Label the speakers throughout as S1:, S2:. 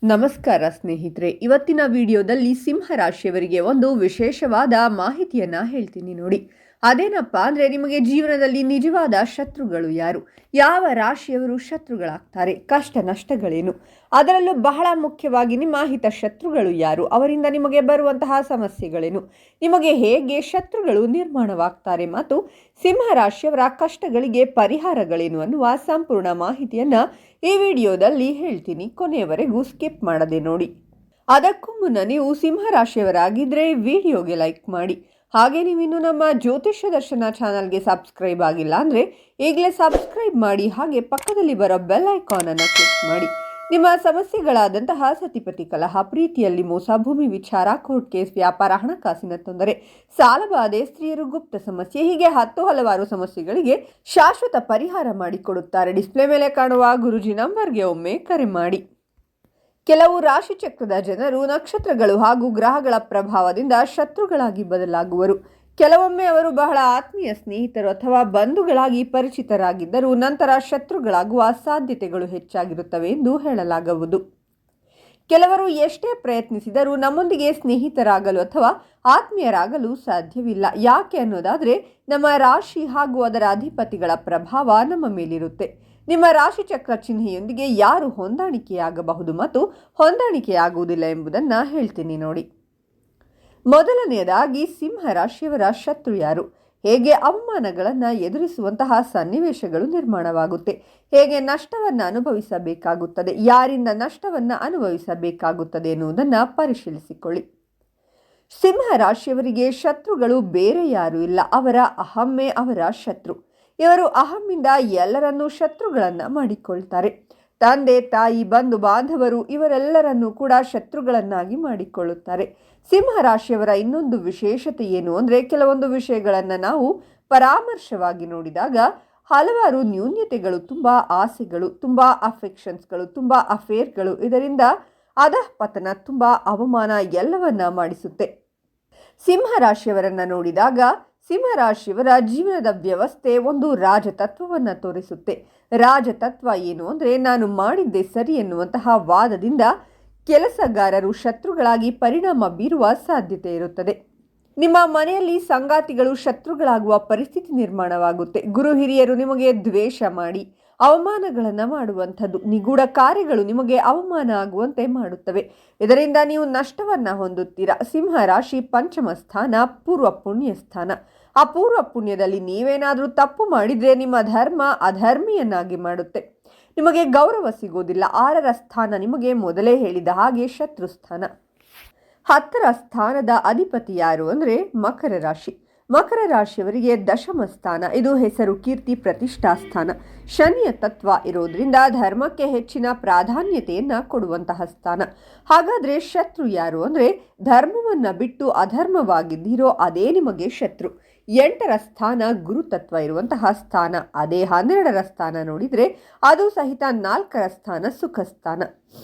S1: ನಮಸ್ಕಾರ ಸ್ನೇಹಿತರೆ, ಇವತ್ತಿನ ವಿಡಿಯೋದಲ್ಲಿ ಸಿಂಹ ರಾಶಿಯವರಿಗೆ ಒಂದು ವಿಶೇಷವಾದ ಮಾಹಿತಿಯನ್ನ ಹೇಳ್ತೀನಿ ನೋಡಿ. ಅದೇನಪ್ಪ ಅಂದ್ರೆ, ನಿಮಗೆ ಜೀವನದಲ್ಲಿ ನಿಜವಾದ ಶತ್ರುಗಳು ಯಾರು, ಯಾವ ರಾಶಿಯವರು ಶತ್ರುಗಳಾಗ್ತಾರೆ, ಕಷ್ಟ ನಷ್ಟಗಳೇನು, ಅದರಲ್ಲೂ ಬಹಳ ಮುಖ್ಯವಾಗಿ ನಿಮ್ಮ ಹಿತ ಶತ್ರುಗಳು ಯಾರು, ಅವರಿಂದ ನಿಮಗೆ ಬರುವಂತಹ ಸಮಸ್ಯೆಗಳೇನು, ನಿಮಗೆ ಹೇಗೆ ಶತ್ರುಗಳು ನಿರ್ಮಾಣವಾಗ್ತಾರೆ ಮತ್ತು ಸಿಂಹ ರಾಶಿಯವರ ಕಷ್ಟಗಳಿಗೆ ಪರಿಹಾರಗಳೇನು ಅನ್ನುವ ಸಂಪೂರ್ಣ ಮಾಹಿತಿಯನ್ನ ಈ ವಿಡಿಯೋದಲ್ಲಿ ಹೇಳ್ತೀನಿ. ಕೊನೆಯವರೆಗೂ ಸ್ಕಿಪ್ ಮಾಡದೆ ನೋಡಿ. ಅದಕ್ಕೂ ಮುನ್ನ ನೀವು ಸಿಂಹ ರಾಶಿಯವರಾಗಿದ್ದರೆ ವಿಡಿಯೋಗೆ ಲೈಕ್ ಮಾಡಿ. ಹಾಗೆ ನೀವಿನ್ನು ನಮ್ಮ ಜ್ಯೋತಿಷ್ಯ ದರ್ಶನ ಚಾನಲ್ಗೆ ಸಬ್ಸ್ಕ್ರೈಬ್ ಆಗಿಲ್ಲ ಅಂದರೆ ಈಗಲೇ ಸಬ್ಸ್ಕ್ರೈಬ್ ಮಾಡಿ. ಹಾಗೆ ಪಕ್ಕದಲ್ಲಿ ಬರೋ ಬೆಲ್ ಐಕಾನ್ ಅನ್ನು ಕ್ಲಿಕ್ ಮಾಡಿ. ನಿಮ್ಮ ಸಮಸ್ಯೆಗಳಾದಂತಹ ಸತಿಪತಿ ಕಲಹ, ಪ್ರೀತಿಯಲ್ಲಿ ಮೋಸ, ಭೂಮಿ ವಿಚಾರ, ಕೋರ್ಟ್ ಕೇಸ್, ವ್ಯಾಪಾರ, ಹಣಕಾಸಿನ ತೊಂದರೆ, ಸಾಲಬಾಧೆ, ಸ್ತ್ರೀಯರು ಗುಪ್ತ ಸಮಸ್ಯೆ, ಹೀಗೆ ಹಲವಾರು ಸಮಸ್ಯೆಗಳಿಗೆ ಶಾಶ್ವತ ಪರಿಹಾರ ಮಾಡಿಕೊಡುತ್ತಾರೆ. ಡಿಸ್ಪ್ಲೇ ಮೇಲೆ ಕಾಣುವ ಗುರುಜಿ ನಂಬರ್ಗೆ ಒಮ್ಮೆ ಕರೆ ಮಾಡಿ. ಕೆಲವು ರಾಶಿಚಕ್ರದ ಜನರು ನಕ್ಷತ್ರಗಳು ಹಾಗೂ ಗ್ರಹಗಳ ಪ್ರಭಾವದಿಂದ ಶತ್ರುಗಳಾಗಿ ಬದಲಾಗುವರು. ಕೆಲವೊಮ್ಮೆ ಅವರು ಬಹಳ ಆತ್ಮೀಯ ಸ್ನೇಹಿತರು ಅಥವಾ ಬಂಧುಗಳಾಗಿ ಪರಿಚಿತರಾಗಿದ್ದರೂ ನಂತರ ಶತ್ರುಗಳಾಗುವ ಸಾಧ್ಯತೆಗಳು ಹೆಚ್ಚಾಗಿರುತ್ತವೆ ಎಂದು ಹೇಳಲಾಗುವುದು. ಕೆಲವರು ಎಷ್ಟೇ ಪ್ರಯತ್ನಿಸಿದರೂ ನಮ್ಮೊಂದಿಗೆ ಸ್ನೇಹಿತರಾಗಲು ಅಥವಾ ಆತ್ಮೀಯರಾಗಲು ಸಾಧ್ಯವಿಲ್ಲ. ಯಾಕೆ ಅನ್ನೋದಾದರೆ, ನಮ್ಮ ರಾಶಿ ಹಾಗೂ ಅದರ ಅಧಿಪತಿಗಳ ಪ್ರಭಾವ ನಮ್ಮ ಮೇಲಿರುತ್ತೆ. ನಿಮ್ಮ ರಾಶಿ ಚಕ್ರ ಚಿಹ್ನೆಯೊಂದಿಗೆ ಯಾರು ಹೊಂದಾಣಿಕೆಯಾಗಬಹುದು ಮತ್ತು ಹೊಂದಾಣಿಕೆಯಾಗುವುದಿಲ್ಲ ಎಂಬುದನ್ನು ಹೇಳ್ತೀನಿ ನೋಡಿ. ಮೊದಲನೆಯದಾಗಿ, ಸಿಂಹ ರಾಶಿಯವರ ಶತ್ರು ಯಾರು, ಹೇಗೆ ಅವಮಾನಗಳನ್ನು ಎದುರಿಸುವಂತಹ ಸನ್ನಿವೇಶಗಳು ನಿರ್ಮಾಣವಾಗುತ್ತೆ, ಹೇಗೆ ನಷ್ಟವನ್ನು ಅನುಭವಿಸಬೇಕಾಗುತ್ತದೆ, ಯಾರಿಂದ ನಷ್ಟವನ್ನು ಅನುಭವಿಸಬೇಕಾಗುತ್ತದೆ ಎನ್ನುವುದನ್ನು ಪರಿಶೀಲಿಸಿಕೊಳ್ಳಿ. ಸಿಂಹ ರಾಶಿಯವರಿಗೆ ಶತ್ರುಗಳು ಬೇರೆ ಯಾರೂ ಇಲ್ಲ, ಅವರ ಅಹಮ್ಮೇ ಅವರ ಶತ್ರು. ಇವರು ಅಹಮ್ಮಿಂದ ಎಲ್ಲರನ್ನೂ ಶತ್ರುಗಳನ್ನು ಮಾಡಿಕೊಳ್ತಾರೆ. ತಂದೆ, ತಾಯಿ, ಬಂಧು ಬಾಂಧವರು ಇವರೆಲ್ಲರನ್ನೂ ಕೂಡ ಶತ್ರುಗಳನ್ನಾಗಿ ಮಾಡಿಕೊಳ್ಳುತ್ತಾರೆ. ಸಿಂಹ ರಾಶಿಯವರ ಇನ್ನೊಂದು ವಿಶೇಷತೆ ಏನು ಅಂದರೆ, ಕೆಲವೊಂದು ವಿಷಯಗಳನ್ನು ನಾವು ಪರಾಮರ್ಶವಾಗಿ ನೋಡಿದಾಗ ಹಲವಾರು ನ್ಯೂನ್ಯತೆಗಳು, ತುಂಬ ಆಸೆಗಳು, ತುಂಬ ಅಫೆಕ್ಷನ್ಸ್ಗಳು, ತುಂಬ ಅಫೇರ್ಗಳು, ಇದರಿಂದ ಅಧಃಪತನ, ತುಂಬ ಅವಮಾನ ಎಲ್ಲವನ್ನ ಮಾಡಿಸುತ್ತೆ. ಸಿಂಹ ರಾಶಿಯವರನ್ನು ನೋಡಿದಾಗ ಸಿಂಹರಾಶಿಯವರ ಜೀವನದ ವ್ಯವಸ್ಥೆ ಒಂದು ರಾಜತತ್ವವನ್ನು ತೋರಿಸುತ್ತೆ. ರಾಜತತ್ವ ಏನು ಅಂದರೆ, ನಾನು ಮಾಡಿದ್ದೇ ಸರಿ ಎನ್ನುವಂತಹ ವಾದದಿಂದ ಕೆಲಸಗಾರರು ಶತ್ರುಗಳಾಗಿ ಪರಿಣಾಮ ಬೀರುವ ಸಾಧ್ಯತೆ ಇರುತ್ತದೆ. ನಿಮ್ಮ ಮನೆಯಲ್ಲಿ ಸಂಗಾತಿಗಳು ಶತ್ರುಗಳಾಗುವ ಪರಿಸ್ಥಿತಿ ನಿರ್ಮಾಣವಾಗುತ್ತೆ. ಗುರು ಹಿರಿಯರು ನಿಮಗೆ ದ್ವೇಷ ಮಾಡಿ ಅವಮಾನಗಳನ್ನು ಮಾಡುವಂಥದ್ದು, ನಿಗೂಢ ಕಾರ್ಯಗಳು ನಿಮಗೆ ಅವಮಾನ ಆಗುವಂತೆ ಮಾಡುತ್ತವೆ. ಇದರಿಂದ ನೀವು ನಷ್ಟವನ್ನು ಹೊಂದುತ್ತೀರಾ. ಸಿಂಹ ರಾಶಿ ಪಂಚಮ ಸ್ಥಾನ ಪೂರ್ವ ಪುಣ್ಯ ಸ್ಥಾನ. ಆ ಪೂರ್ವ ಪುಣ್ಯದಲ್ಲಿ ನೀವೇನಾದರೂ ತಪ್ಪು ಮಾಡಿದರೆ ನಿಮ್ಮ ಧರ್ಮ ಅಧರ್ಮಿಯನ್ನಾಗಿ ಮಾಡುತ್ತೆ. ನಿಮಗೆ ಗೌರವ ಸಿಗೋದಿಲ್ಲ. 6ರ ಸ್ಥಾನ ನಿಮಗೆ ಮೊದಲೇ ಹೇಳಿದ ಹಾಗೆ ಶತ್ರು ಸ್ಥಾನ. 10ರ ಸ್ಥಾನದ ಅಧಿಪತಿ ಯಾರು ಅಂದರೆ ಮಕರ ರಾಶಿ. ಮಕರ ರಾಶಿಯವರಿಗೆ ದಶಮ ಸ್ಥಾನ, ಇದು ಹೆಸರು, ಕೀರ್ತಿ, ಪ್ರತಿಷ್ಠಾ ಸ್ಥಾನ. ಶನಿಯ ತತ್ವ ಇರೋದ್ರಿಂದ ಧರ್ಮಕ್ಕೆ ಹೆಚ್ಚಿನ ಪ್ರಾಧಾನ್ಯತೆಯನ್ನು ಕೊಡುವಂತಹ ಸ್ಥಾನ. ಹಾಗಾದರೆ ಶತ್ರು ಯಾರು ಅಂದರೆ, ಧರ್ಮವನ್ನು ಬಿಟ್ಟು ಅಧರ್ಮವಾಗಿದ್ದೀರೋ ಅದೇ ನಿಮಗೆ ಶತ್ರು. 8ರ ಸ್ಥಾನ ಗುರುತತ್ವ ಇರುವಂತಹ ಸ್ಥಾನ. ಅದೇ 12ರ ಸ್ಥಾನ ನೋಡಿದರೆ ಅದು ಸಹಿತ 4ರ ಸ್ಥಾನ ಸುಖ ಸ್ಥಾನ.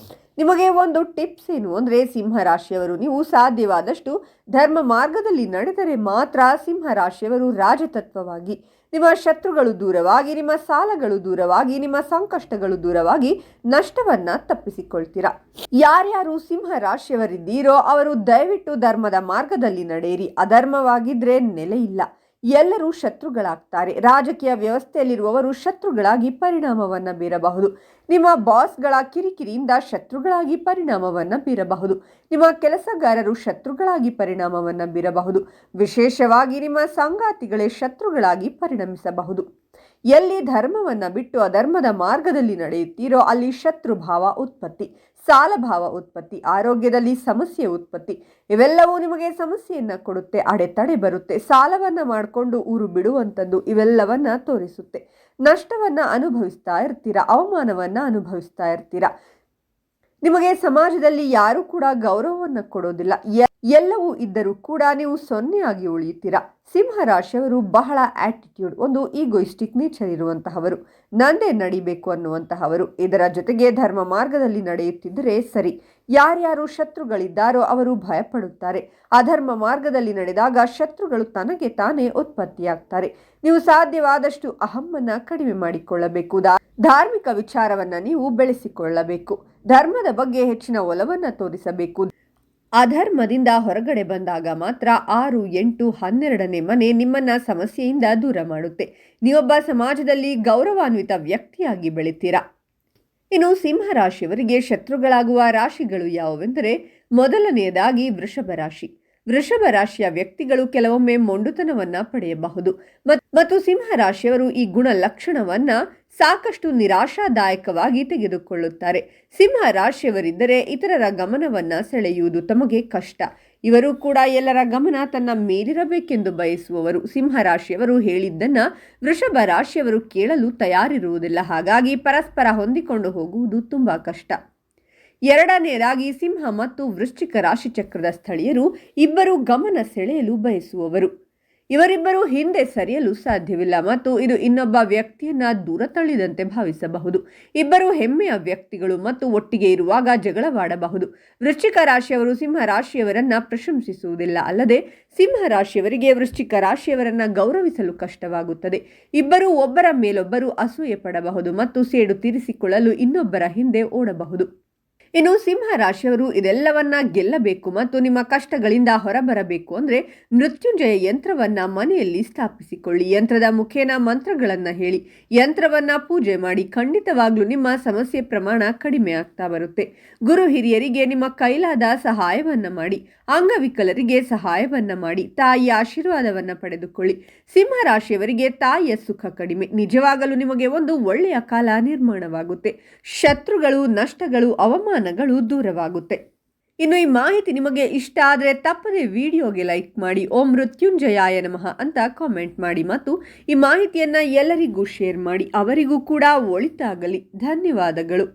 S1: ನಿಮಗೆ ಒಂದು ಟಿಪ್ಸ್ ಏನು ಅಂದರೆ, ಸಿಂಹ ರಾಶಿಯವರು ನೀವು ಸಾಧ್ಯವಾದಷ್ಟು ಧರ್ಮ ಮಾರ್ಗದಲ್ಲಿ ನಡೆದರೆ ಮಾತ್ರ ಸಿಂಹ ರಾಶಿಯವರು ರಾಜತತ್ವವಾಗಿ, ನಿಮ್ಮ ಶತ್ರುಗಳು ದೂರವಾಗಿ, ನಿಮ್ಮ ಸಾಲಗಳು ದೂರವಾಗಿ, ನಿಮ್ಮ ಸಂಕಷ್ಟಗಳು ದೂರವಾಗಿ ನಷ್ಟವನ್ನು ತಪ್ಪಿಸಿಕೊಳ್ತೀರಾ. ಯಾರ್ಯಾರು ಸಿಂಹ ರಾಶಿಯವರಿದ್ದೀರೋ ಅವರು ದಯವಿಟ್ಟು ಧರ್ಮದ ಮಾರ್ಗದಲ್ಲಿ ನಡೆಯಿರಿ. ಅಧರ್ಮವಾಗಿದ್ದರೆ ನೆಲೆ ಇಲ್ಲ, ಎಲ್ಲರೂ ಶತ್ರುಗಳಾಗ್ತಾರೆ. ರಾಜಕೀಯ ವ್ಯವಸ್ಥೆಯಲ್ಲಿರುವವರು ಶತ್ರುಗಳಾಗಿ ಪರಿಣಾಮವನ್ನು ಬೀರಬಹುದು. ನಿಮ್ಮ ಬಾಸ್ಗಳ ಕಿರಿಕಿರಿಯಿಂದ ಶತ್ರುಗಳಾಗಿ ಪರಿಣಾಮವನ್ನು ಬೀರಬಹುದು. ನಿಮ್ಮ ಕೆಲಸಗಾರರು ಶತ್ರುಗಳಾಗಿ ಪರಿಣಾಮವನ್ನು ಬೀರಬಹುದು. ವಿಶೇಷವಾಗಿ ನಿಮ್ಮ ಸಂಗಾತಿಗಳೇ ಶತ್ರುಗಳಾಗಿ ಪರಿಣಮಿಸಬಹುದು. ಎಲ್ಲಿ ಧರ್ಮವನ್ನು ಬಿಟ್ಟು ಅಧರ್ಮದ ಮಾರ್ಗದಲ್ಲಿ ನಡೆಯುತ್ತೀರೋ ಅಲ್ಲಿ ಶತ್ರುಭಾವ ಉತ್ಪತ್ತಿ, ಸಾಲಭಾವ ಉತ್ಪತ್ತಿ, ಆರೋಗ್ಯದಲ್ಲಿ ಸಮಸ್ಯೆ ಉತ್ಪತ್ತಿ, ಇವೆಲ್ಲವೂ ನಿಮಗೆ ಸಮಸ್ಯೆಯನ್ನು ಕೊಡುತ್ತೆ. ಅಡೆತಡೆ ಬರುತ್ತೆ. ಸಾಲವನ್ನು ಮಾಡಿಕೊಂಡು ಊರು ಬಿಡುವಂಥದ್ದು ಇವೆಲ್ಲವನ್ನ ತೋರಿಸುತ್ತೆ. ನಷ್ಟವನ್ನು ಅನುಭವಿಸ್ತಾ ಇರ್ತೀರಾ, ಅವಮಾನವನ್ನು ಅನುಭವಿಸ್ತಾ ಇರ್ತೀರಾ. ನಿಮಗೆ ಸಮಾಜದಲ್ಲಿ ಯಾರೂ ಕೂಡ ಗೌರವವನ್ನು ಕೊಡೋದಿಲ್ಲ. ಎಲ್ಲವೂ ಇದ್ದರೂ ಕೂಡ ನೀವು 0 ಆಗಿ ಉಳಿಯುತ್ತೀರಾ. ಸಿಂಹರಾಶಿಯವರು ಬಹಳ ಆಟಿಟ್ಯೂಡ್, ಒಂದು ಈಗೋಯಿಸ್ಟಿಕ್ ನೇಚರ್ ಇರುವಂತಹವರು, ನಂದೇ ನಡಿಬೇಕು ಅನ್ನುವಂತಹವರು. ಇದರ ಜೊತೆಗೆ ಧರ್ಮ ಮಾರ್ಗದಲ್ಲಿ ನಡೆಯುತ್ತಿದ್ದರೆ ಸರಿ. ಯಾರ್ಯಾರು ಶತ್ರುಗಳಿದ್ದಾರೋ ಅವರು ಭಯಪಡುತ್ತಾರೆ. ಅಧರ್ಮ ಮಾರ್ಗದಲ್ಲಿ ನಡೆದಾಗ ಶತ್ರುಗಳು ತನಗೆ ತಾನೇ ಉತ್ಪತ್ತಿಯಾಗ್ತಾರೆ. ನೀವು ಸಾಧ್ಯವಾದಷ್ಟು ಅಹಮ್ಮನ್ನ ಕಡಿಮೆ ಮಾಡಿಕೊಳ್ಳಬೇಕು. ಧಾರ್ಮಿಕ ವಿಚಾರವನ್ನ ನೀವು ಬೆಳೆಸಿಕೊಳ್ಳಬೇಕು. ಧರ್ಮದ ಬಗ್ಗೆ ಹೆಚ್ಚಿನ ಒಲವನ್ನ ತೋರಿಸಬೇಕು. ಅಧರ್ಮದಿಂದ ಹೊರಗಡೆ ಬಂದಾಗ ಮಾತ್ರ 6, 8, 12ನೇ ಮನೆ ನಿಮ್ಮನ್ನ ಸಮಸ್ಯೆಯಿಂದ ದೂರ ಮಾಡುತ್ತೆ. ನೀವೊಬ್ಬ ಸಮಾಜದಲ್ಲಿ ಗೌರವಾನ್ವಿತ ವ್ಯಕ್ತಿಯಾಗಿ ಬೆಳಿತೀರಾ. ಇನ್ನು ಸಿಂಹರಾಶಿಯವರಿಗೆ ಶತ್ರುಗಳಾಗುವ ರಾಶಿಗಳು ಯಾವುವೆಂದರೆ, ಮೊದಲನೆಯದಾಗಿ ವೃಷಭ ರಾಶಿ. ವೃಷಭ ರಾಶಿಯ ವ್ಯಕ್ತಿಗಳು ಕೆಲವೊಮ್ಮೆ ಮೊಂಡುತನವನ್ನ ಪಡೆಯಬಹುದು ಮತ್ತು ಸಿಂಹರಾಶಿಯವರು ಈ ಗುಣ ಲಕ್ಷಣವನ್ನ ಸಾಕಷ್ಟು ನಿರಾಶಾದಾಯಕವಾಗಿ ತೆಗೆದುಕೊಳ್ಳುತ್ತಾರೆ. ಸಿಂಹ ರಾಶಿಯವರಿದ್ದರೆ ಇತರರ ಗಮನವನ್ನ ಸೆಳೆಯುವುದು ತಮಗೆ ಕಷ್ಟ. ಇವರು ಕೂಡ ಎಲ್ಲರ ಗಮನ ತನ್ನ ಮೇಲಿರಬೇಕೆಂದು ಬಯಸುವವರು. ಸಿಂಹ ರಾಶಿಯವರು ಹೇಳಿದ್ದನ್ನ ವೃಷಭ ರಾಶಿಯವರು ಕೇಳಲು ತಯಾರಿರುವುದಿಲ್ಲ. ಹಾಗಾಗಿ ಪರಸ್ಪರ ಹೊಂದಿಕೊಂಡು ಹೋಗುವುದು ತುಂಬಾ ಕಷ್ಟ. ಎರಡನೆಯದಾಗಿ ಸಿಂಹ ಮತ್ತು ವೃಶ್ಚಿಕ ರಾಶಿ ಚಕ್ರದ ಸ್ಥಳೀಯರು ಇಬ್ಬರು ಗಮನ ಸೆಳೆಯಲು ಬಯಸುವವರು. ಇವರಿಬ್ಬರು ಹಿಂದೆ ಸರಿಯಲು ಸಾಧ್ಯವಿಲ್ಲ ಮತ್ತು ಇದು ಇನ್ನೊಬ್ಬ ವ್ಯಕ್ತಿಯನ್ನ ದೂರ ತಳ್ಳಿದಂತೆ ಭಾವಿಸಬಹುದು. ಇಬ್ಬರು ಹೆಮ್ಮೆಯ ವ್ಯಕ್ತಿಗಳು ಮತ್ತು ಒಟ್ಟಿಗೆ ಇರುವಾಗ ಜಗಳವಾಡಬಹುದು. ವೃಶ್ಚಿಕ ರಾಶಿಯವರು ಸಿಂಹ ರಾಶಿಯವರನ್ನ ಪ್ರಶಂಸಿಸುವುದಿಲ್ಲ. ಅಲ್ಲದೆ ಸಿಂಹ ರಾಶಿಯವರಿಗೆ ವೃಶ್ಚಿಕ ರಾಶಿಯವರನ್ನ ಗೌರವಿಸಲು ಕಷ್ಟವಾಗುತ್ತದೆ. ಇಬ್ಬರು ಒಬ್ಬರ ಮೇಲೊಬ್ಬರು ಅಸೂಯೆ ಪಡಬಹುದು ಮತ್ತು ಸೇಡು ತೀರಿಸಿಕೊಳ್ಳಲು ಇನ್ನೊಬ್ಬರ ಹಿಂದೆ ಓಡಬಹುದು. ಇನ್ನು ಸಿಂಹ ರಾಶಿಯವರು ಇದೆಲ್ಲವನ್ನ ಗೆಲ್ಲಬೇಕು ಮತ್ತು ನಿಮ್ಮ ಕಷ್ಟಗಳಿಂದ ಹೊರಬರಬೇಕು ಅಂದರೆ ಮೃತ್ಯುಂಜಯ ಯಂತ್ರವನ್ನ ಮನೆಯಲ್ಲಿ ಸ್ಥಾಪಿಸಿಕೊಳ್ಳಿ. ಯಂತ್ರದ ಮುಖೇನ ಮಂತ್ರಗಳನ್ನ ಹೇಳಿ, ಯಂತ್ರವನ್ನ ಪೂಜೆ ಮಾಡಿ. ಖಂಡಿತವಾಗ್ಲೂ ನಿಮ್ಮ ಸಮಸ್ಯೆ ಪ್ರಮಾಣ ಕಡಿಮೆ ಆಗ್ತಾ ಬರುತ್ತೆ. ಗುರು ಹಿರಿಯರಿಗೆ ನಿಮ್ಮ ಕೈಲಾದ ಸಹಾಯವನ್ನ ಮಾಡಿ. ಅಂಗವಿಕಲರಿಗೆ ಸಹಾಯವನ್ನ ಮಾಡಿ. ತಾಯಿಯ ಆಶೀರ್ವಾದವನ್ನ ಪಡೆದುಕೊಳ್ಳಿ. ಸಿಂಹ ರಾಶಿಯವರಿಗೆ ತಾಯಿಯ ಸುಖ ಕಡಿಮೆ. ನಿಜವಾಗಲೂ ನಿಮಗೆ ಒಂದು ಒಳ್ಳೆಯ ಕಾಲ ನಿರ್ಮಾಣವಾಗುತ್ತೆ. ಶತ್ರುಗಳು, ನಷ್ಟಗಳು, ಅವಮಾನಗಳು ದೂರವಾಗುತ್ತೆ. ಇನ್ನು ಈ ಮಾಹಿತಿ ನಿಮಗೆ ಇಷ್ಟ ಆದರೆ ತಪ್ಪದೆ ವಿಡಿಯೋಗೆ ಲೈಕ್ ಮಾಡಿ. ಓಂ ಮೃತ್ಯುಂಜಯಾಯ ನಮಃ ಅಂತ ಕಾಮೆಂಟ್ ಮಾಡಿ ಮತ್ತು ಈ ಮಾಹಿತಿಯನ್ನ ಎಲ್ಲರಿಗೂ ಶೇರ್ ಮಾಡಿ. ಅವರಿಗೂ ಕೂಡ ಒಳಿತಾಗಲಿ. ಧನ್ಯವಾದಗಳು.